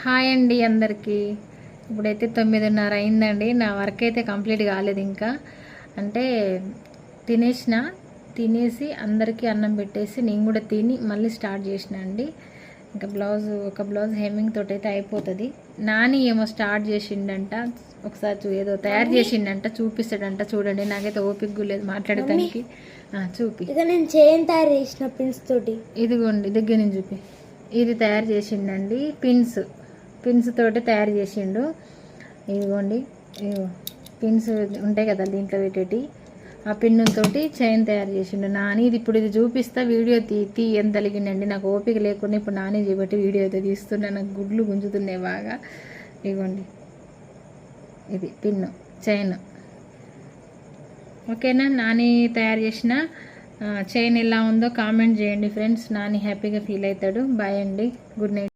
Hi అండి అందరికీ. ఇప్పుడైతే 9:30 అయిందండి. నా వర్క్ అయితే కంప్లీట్ కాలేదు ఇంకా. అంటే తినేసి అందరికీ అన్నం పెట్టేసి నేను కూడా తిని మళ్ళీ స్టార్ట్ చేసిన అండి. ఇంకా ఒక బ్లౌజ్ హెమ్మింగ్ తోటి అయితే అయిపోతుంది. నాని ఏమో స్టార్ట్ చేసిండంట, ఒకసారి ఏదో తయారు చేసిండంట, చూపిస్తాడంట. చూడండి, నాకైతే ఓపిక లేదు మాట్లాడటానికి. చూపి. ఇక నేను చైన్ తయారు చేసిన పిన్స్ తోటి. ఇదిగోండి, దగ్గర నుంచి చూపి. ఇది తయారు చేసిండండి, పిన్స్ తోటి తయారు చేసిండు. ఇదిగోండి, పిన్స్ ఉంటాయి కదా దీంట్లో పెట్టేటి, ఆ పిన్నుతోటి చైన్ తయారు చేసిండు నాని. ఇది చూపిస్తా, వీడియో ఎంత తలిగిండండి. నాకు ఓపిక లేకుండా ఇప్పుడు నాని చేపట్టి వీడియో అయితే తీస్తున్నా. నాకు గుడ్లు గుంజుతున్నాయి బాగా. ఇదిగోండి, ఇది పిన్ను చైన్. ఓకేనా? నాని తయారు చేసిన చైన్ ఎలా ఉందో కామెంట్ చేయండి ఫ్రెండ్స్. నాని హ్యాపీగా ఫీల్ అవుతాడు. బాయ్ అండి, గుడ్ నైట్.